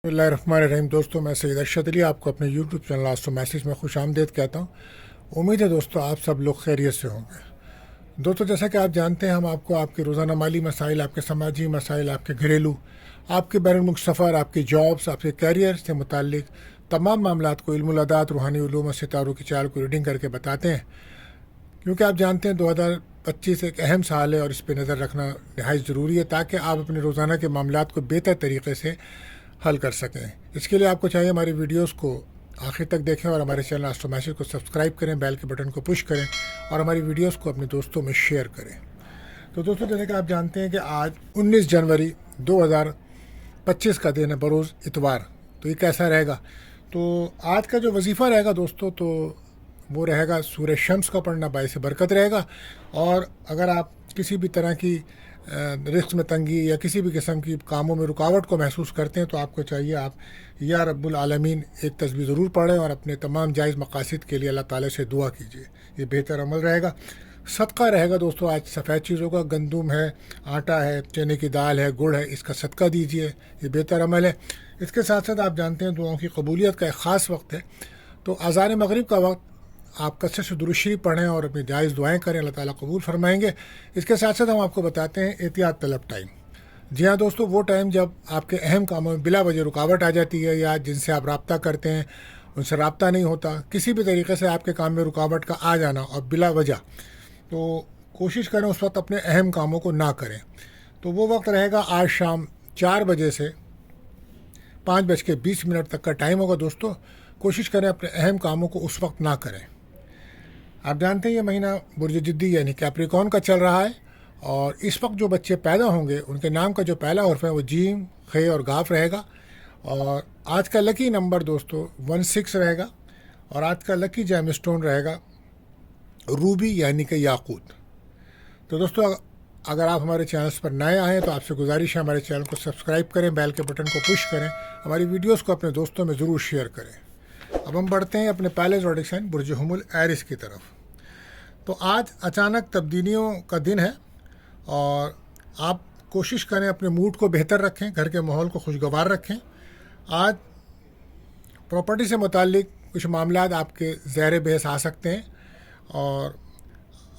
बिस्मिल्लाहिर्रहमानिर्रहीम। दोस्तों, मैं सैयद अरशद अली आपको अपने यूट्यूब चैनल आस्ट्रो मैसेज में खुश आमदीद कहता हूँ। उम्मीद है दोस्तों आप सब लोग खैरियत से होंगे। दोस्तों, जैसा कि आप जानते हैं, हम आपको आपके रोज़ाना माली मसाइल, आपके समाजी मसाइल, आपके घरेलू, आपके बैरून मुल्क सफ़र, आपके जॉब्स, आपके कैरियर से मुताल्लिक तमाम मामलात को इल्मुल अदात, रूहानी उलूम और सितारों की चाल को रीडिंग करके बताते हैं। क्योंकि आप जानते हैं 2025 एक अहम साल है और इस पर नज़र रखना नहायत ज़रूरी है ताकि आप अपने रोज़ाना के मामलात को बेहतर तरीके से हल कर सकें। इसके लिए आपको चाहिए हमारी वीडियोस को आखिर तक देखें और हमारे चैनल आस्ट्रो मैसेज को सब्सक्राइब करें, बेल के बटन को पुश करें और हमारी वीडियोस को अपने दोस्तों में शेयर करें। तो दोस्तों, जैसे कि आप जानते हैं कि आज 19 जनवरी 2025 का दिन है, बरोज़ इतवार। तो ये कैसा रहेगा? तो आज का जो वजीफ़ा रहेगा दोस्तों, तो वो रहेगा सूरह शम्स का पढ़ना बाइस बरकत रहेगा। और अगर आप किसी भी तरह की रिस्क में तंगी या किसी भी किस्म की कामों में रुकावट को महसूस करते हैं, तो आपको चाहिए आप या रब्बुल आलमीन एक तस्बीह ज़रूर पढ़ें और अपने तमाम जायज़ मकासद के लिए अल्लाह ताला से दुआ कीजिए। ये बेहतर अमल रहेगा। सदका रहेगा दोस्तों आज सफ़ेद चीज़ों का, गंदुम है, आटा है, चने की दाल है, गुड़ है, इसका सदका दीजिए। ये बेहतर अमल है। इसके साथ साथ आप जानते हैं दुआओं की कबूलियत का एक ख़ास वक्त है। तो अज़ान मगरिब का वक्त आप कसरत से दुरूद शरीफ पढ़ें और अपनी जायज़ दुआएं करें, अल्लाह ताला कबूल फरमाएंगे। इसके साथ साथ हम आपको बताते हैं एहतियात तलब टाइम। जी हाँ दोस्तों, वो टाइम जब आपके अहम कामों में बिला वजह रुकावट आ जाती है या जिनसे आप रब्ता करते हैं उनसे रब्ता नहीं होता, किसी भी तरीके से आपके काम में रुकावट का आ जाना और बिला वजह, तो कोशिश करें उस वक्त अपने अहम कामों को ना करें। तो वो वक्त रहेगा आज शाम 4 बजे से 5:20 तक का टाइम होगा। दोस्तों, कोशिश करें अपने अहम कामों को उस वक्त ना करें। आप जानते हैं ये महीना बुर्ज जिद्दी यानी कैप्रिकॉर्न का चल रहा है और इस वक्त जो बच्चे पैदा होंगे उनके नाम का जो पहला हर्फ है वो जीम, खे और गाफ रहेगा। और आज का लकी नंबर दोस्तों 16 रहेगा और आज का लकी जेम स्टोन रहेगा रूबी यानी कि याकूत। तो दोस्तों, अगर आप हमारे चैनल्स पर नए आए हैं तो आपसे गुजारिश है हमारे चैनल को सब्सक्राइब करें, बेल के बटन को पुश करें, हमारी वीडियोस को अपने दोस्तों में ज़रूर शेयर करें। अब हम बढ़ते हैं अपने पहले ज़ोडिक साइन बुर्ज हुमुल एरिस की तरफ। तो आज अचानक तब्दीलियों का दिन है और आप कोशिश करें अपने मूड को बेहतर रखें, घर के माहौल को खुशगवार रखें। आज प्रॉपर्टी से मुताल्लिक कुछ मामलात आपके ज़ेर बहस आ सकते हैं और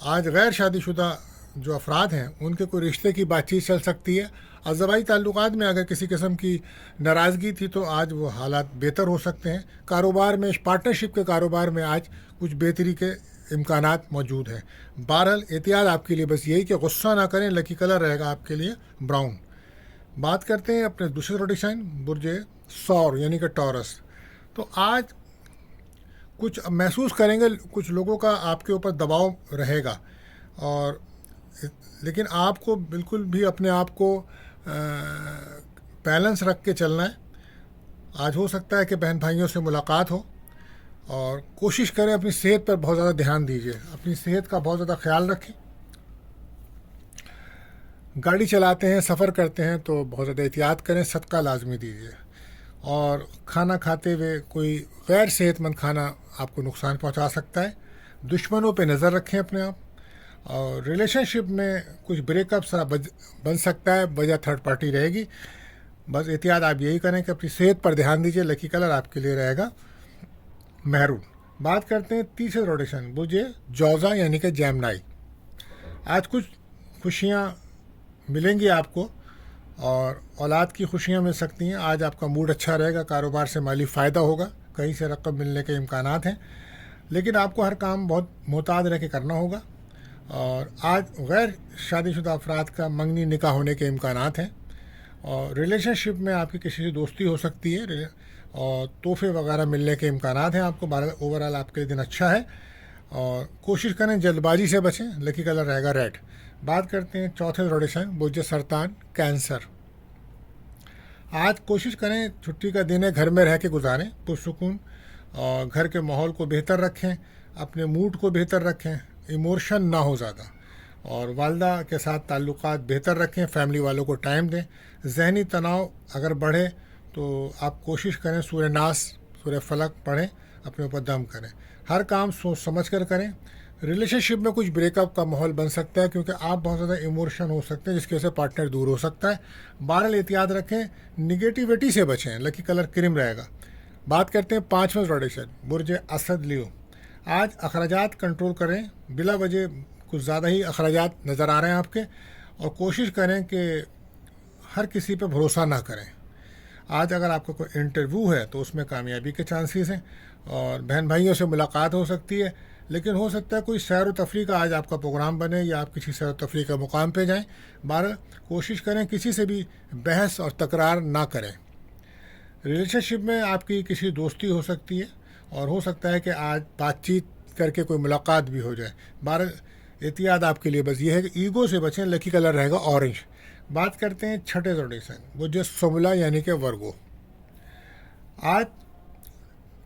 आज गैर शादीशुदा जो अफराद हैं उनके कोई रिश्ते की बातचीत चल सकती है। अज़वाई ताल्लुकात में अगर किसी किस्म की नाराज़गी थी तो आज वो हालात बेहतर हो सकते हैं। कारोबार में, पार्टनरशिप के कारोबार में आज कुछ बेहतरी के इम्कानात मौजूद हैं। बहरहाल एहतियात आपके लिए बस यही कि गुस्सा ना करें। लकी कलर रहेगा आपके लिए ब्राउन। बात करते हैं अपने दूसरे ज़ोडिक साइन बुर्ज सौर यानी कि टॉरस। तो आज कुछ महसूस करेंगे, कुछ लोगों का आपके ऊपर दबाव रहेगा और लेकिन आपको बिल्कुल भी अपने आप को बैलेंस रख के चलना है। आज हो सकता है कि बहन भाइयों से मुलाकात हो और कोशिश करें अपनी सेहत पर बहुत ज़्यादा ध्यान दीजिए, अपनी सेहत का बहुत ज़्यादा ख्याल रखें। गाड़ी चलाते हैं, सफ़र करते हैं तो बहुत ज़्यादा एहतियात करें, सदका लाजमी दीजिए। और खाना खाते हुए कोई गैर सेहतमंद खाना आपको नुकसान पहुंचा सकता है। दुश्मनों पे नज़र रखें अपने आप। और रिलेशनशिप में कुछ ब्रेकअप सा बन सकता है, वजह थर्ड पार्टी रहेगी। बस एहतियात आप यही करें कि अपनी सेहत पर ध्यान दीजिए। लकी कलर आपके लिए रहेगा महरून। बात करते हैं तीसरे रोटेशन बुझे जौज़ा यानी कि जैमनाई। आज कुछ खुशियाँ मिलेंगी आपको और औलाद की खुशियाँ मिल सकती हैं। आज आपका मूड अच्छा रहेगा, कारोबार से माली फ़ायदा होगा, कहीं से रकम मिलने के इम्कानात हैं, लेकिन आपको हर काम बहुत मोहतात रह के करना होगा। और आज गैर शादीशुदा अफराद का मंगनी निकाह होने के इम्कानात हैं और रिलेशनशिप में आपकी किसी से दोस्ती हो सकती है और तोहफे वगैरह मिलने के इम्कानात हैं आपको। ओवरऑल आपके दिन अच्छा है और कोशिश करें जल्दबाजी से बचें। लकी कलर रहेगा रेड। बात करते हैं चौथे ज़ोडिक साइन बुर्ज सरतान कैंसर। आज कोशिश करें, छुट्टी का दिन है, घर में रह के गुजारें पुरसुकून और घर के माहौल को बेहतर रखें, अपने मूड को बेहतर रखें, इमोशन ना हो ज़्यादा और वालदा के साथ ताल्लुकात बेहतर रखें, फैमिली वालों को टाइम दें। ज़हनी तनाव अगर बढ़े तो आप कोशिश करें सूरह नास, सूरह फलक पढ़ें, अपने ऊपर दम करें। हर काम सोच समझ कर करें। ریلیشن شپ میں کچھ بریک اپ کا ماحول بن سکتا ہے کیونکہ آپ بہت زیادہ ایموشن ہو سکتے ہیں جس کی وجہ سے پارٹنر دور ہو سکتا ہے. بہرحال احتیاط رکھیں, نگیٹیوٹی سے بچیں. لکی کلر کریم رہے گا. بات کرتے ہیں 5واں زوڈیک برج اسد لیو. آج اخراجات کنٹرول کریں. بلا وجہ کچھ زیادہ ہی اخراجات نظر آ رہے ہیں آپ کے, اور کوشش کریں کہ ہر کسی پہ بھروسہ نہ کریں. آج اگر آپ کا کوئی انٹرویو ہے تو اس میں کامیابی کے چانسز ہیں, اور بہن بھائیوں سے ملاقات ہو سکتی ہے, لیکن ہو سکتا ہے کوئی سیر و تفریح کا آج آپ کا پروگرام بنے یا آپ کسی سیر و تفریح کا مقام پہ جائیں. بہرحال کوشش کریں کسی سے بھی بحث اور تکرار نہ کریں. ریلیشن شپ میں آپ کی کسی دوستی ہو سکتی ہے, اور ہو سکتا ہے کہ آج بات چیت کر کے کوئی ملاقات بھی ہو جائے. بہرحال احتیاط آپ کے لیے بس یہ ہے کہ ایگو سے بچیں. لکی کلر رہے گا اورنج. بات کرتے ہیں 6 زوڈیک وہ جو سملا یعنی کہ ورگو. آج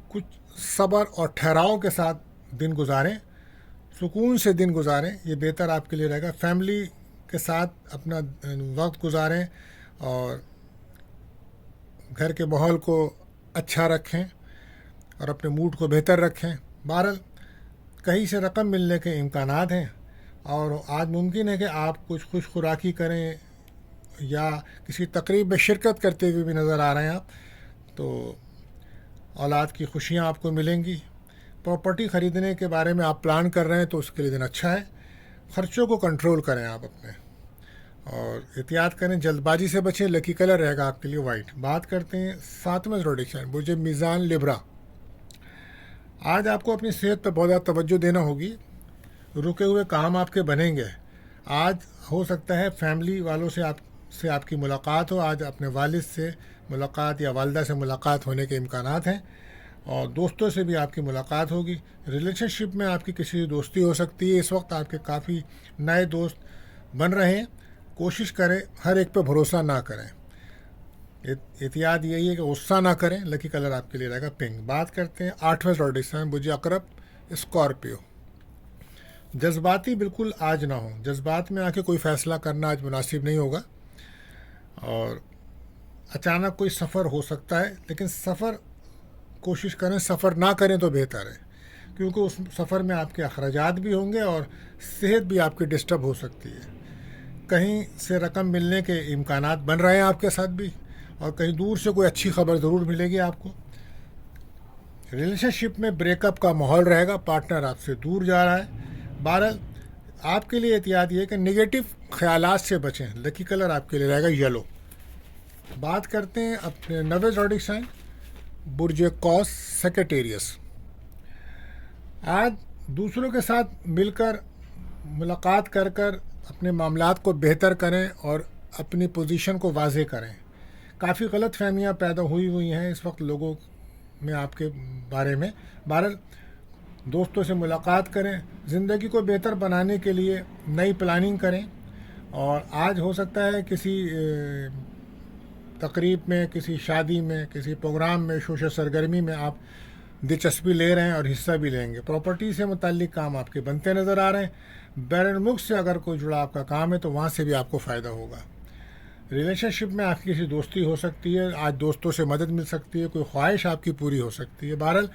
کچھ صبر اور ٹھہراؤ کے ساتھ دن گزاریں, سکون سے دن گزاریں, یہ بہتر آپ کے لیے رہے گا. فیملی کے ساتھ اپنا وقت گزاریں اور گھر کے ماحول کو اچھا رکھیں اور اپنے موڈ کو بہتر رکھیں. بہرحال کہیں سے رقم ملنے کے امکانات ہیں, اور آج ممکن ہے کہ آپ کچھ خوش خوراکی کریں یا کسی تقریب میں شرکت کرتے ہوئے بھی نظر آ رہے ہیں آپ, تو اولاد کی خوشیاں آپ کو ملیں گی. پراپرٹی خریدنے کے بارے میں آپ پلان کر رہے ہیں تو اس کے لیے دن اچھا ہے. خرچوں کو کنٹرول کریں آپ اپنے, اور احتیاط کریں, جلد بازی سے بچیں. لکی کلر رہے گا آپ کے لیے وائٹ. بات کرتے ہیں 7واں زوڈیک برج میزان لبرا. آج آپ کو اپنی صحت پہ بہت زیادہ توجہ دینا ہوگی. رکے ہوئے کام آپ کے بنیں گے. آج ہو سکتا ہے فیملی والوں سے آپ کی ملاقات ہو. آج اپنے والد سے ملاقات یا والدہ سے ملاقات ہونے کے امکانات ہیں, اور دوستوں سے بھی آپ کی ملاقات ہوگی. ریلیشن شپ میں آپ کی کسی سے دوستی ہو سکتی ہے. اس وقت آپ کے کافی نئے دوست بن رہے ہیں. کوشش کریں ہر ایک پہ بھروسہ نہ کریں. احتیاط یہی ہے کہ غصہ نہ کریں. لکی کلر آپ کے لیے رہے گا پنک. بات کرتے ہیں 8واں زوڈیک برج عقرب اسکارپیو. جذباتی بالکل آج نہ ہوں. جذبات میں آ کے کوئی فیصلہ کرنا آج مناسب نہیں ہوگا, اور اچانک کوئی سفر ہو سکتا ہے, لیکن کوشش کریں سفر نہ کریں تو بہتر ہے, کیونکہ اس سفر میں آپ کے اخراجات بھی ہوں گے اور صحت بھی آپ کی ڈسٹرب ہو سکتی ہے. کہیں سے رقم ملنے کے امکانات بن رہے ہیں آپ کے ساتھ بھی, اور کہیں دور سے کوئی اچھی خبر ضرور ملے گی آپ کو. ریلیشن شپ میں بریک اپ کا ماحول رہے گا. پارٹنر آپ سے دور جا رہا ہے. بہرحال آپ کے لیے احتیاط یہ ہے کہ نگیٹو خیالات سے بچیں. لکی کلر آپ کے لیے رہے گا یلو. بات کرتے ہیں اپنے 9ویں زوڈیک سائن برج قوس سیکٹیریس. آج دوسروں کے ساتھ مل کر ملاقات کر اپنے معاملات کو بہتر کریں اور اپنی پوزیشن کو واضح کریں. کافی غلط فہمیاں پیدا ہوئی ہیں اس وقت لوگوں میں آپ کے بارے میں. بہرحال دوستوں سے ملاقات کریں, زندگی کو بہتر بنانے کے لیے نئی پلاننگ کریں. اور آج ہو سکتا ہے کسی تقریب میں, کسی شادی میں, کسی پروگرام میں, سوشل سرگرمی میں آپ دلچسپی لے رہے ہیں اور حصہ بھی لیں گے. پراپرٹی سے متعلق کام آپ کے بنتے نظر آ رہے ہیں. بیرون ملک سے اگر کوئی جڑا آپ کا کام ہے تو وہاں سے بھی آپ کو فائدہ ہوگا. ریلیشن شپ میں آپ کی کسی دوستی ہو سکتی ہے. آج دوستوں سے مدد مل سکتی ہے. کوئی خواہش آپ کی پوری ہو سکتی ہے. بہرحال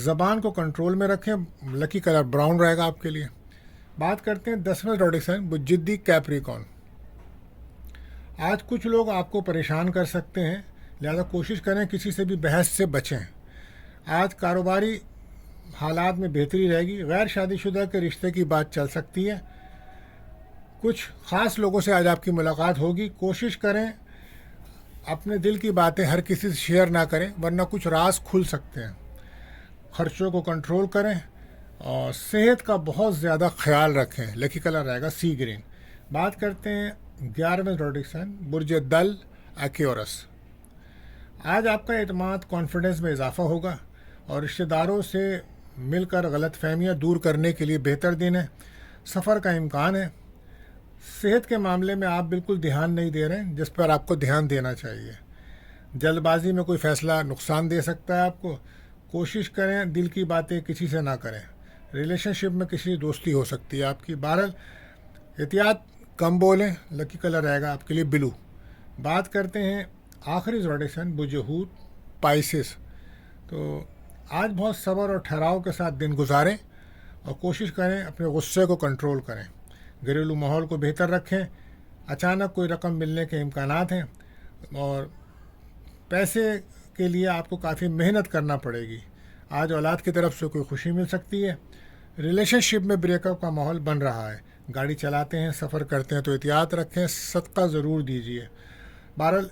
زبان کو کنٹرول میں رکھیں. لکی کلر براؤن رہے گا آپ کے لیے. بات کرتے ہیں 10واں زوڈیک سائن جدی کیپریکون. آج کچھ لوگ آپ کو پریشان کر سکتے ہیں, لہذا کوشش کریں کسی سے بھی بحث سے بچیں. آج کاروباری حالات میں بہتری رہے گی. غیر شادی شدہ کے رشتے کی بات چل سکتی ہے. کچھ خاص لوگوں سے آج آپ کی ملاقات ہوگی. کوشش کریں اپنے دل کی باتیں ہر کسی سے شیئر نہ کریں, ورنہ کچھ راز کھل سکتے ہیں. خرچوں کو کنٹرول کریں اور صحت کا بہت زیادہ خیال رکھیں. لکی کلر رہے گا سی گرین. بات کرتے ہیں 11ویں زوڈیک سائن برج دل ایکیورس. آج آپ کا اعتماد کانفیڈنس میں اضافہ ہوگا, اور رشتہ داروں سے مل کر غلط فہمیاں دور کرنے کے لیے بہتر دن ہے. سفر کا امکان ہے. صحت کے معاملے میں آپ بالکل دھیان نہیں دے رہے ہیں جس پر آپ کو دھیان دینا چاہیے. جلد بازی میں کوئی فیصلہ نقصان دے سکتا ہے آپ کو. کوشش کریں دل کی باتیں کسی سے نہ کریں. ریلیشن شپ میں کسی دوستی ہو سکتی ہے آپ کی. بہرحال احتیاط, کم بولیں. لکی کلر رہے گا آپ کے لیے بلو. بات کرتے ہیں آخری زوڈیک سائن برج حوت پائسس. تو آج بہت صبر اور ٹھہراؤ کے ساتھ دن گزاریں, اور کوشش کریں اپنے غصے کو کنٹرول کریں، گھریلو ماحول کو بہتر رکھیں۔ اچانک کوئی رقم ملنے کے امکانات ہیں اور پیسے کے لیے آپ کو کافی محنت کرنا پڑے گی۔ آج اولاد کی طرف سے کوئی خوشی مل سکتی ہے۔ ریلیشن شپ میں بریک اپ کا ماحول بن رہا ہے۔ گاڑی چلاتے ہیں، سفر کرتے ہیں تو احتیاط رکھیں، صدقہ ضرور دیجیے۔ بہرحال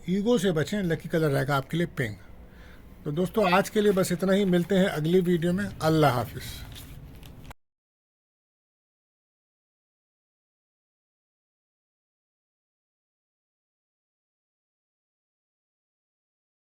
ایگو سے بچیں۔ لکی کلر رہے گا آپ کے لیے پنک۔ تو دوستو آج کے لیے بس اتنا ہی، ملتے ہیں اگلی ویڈیو میں۔ اللہ حافظ۔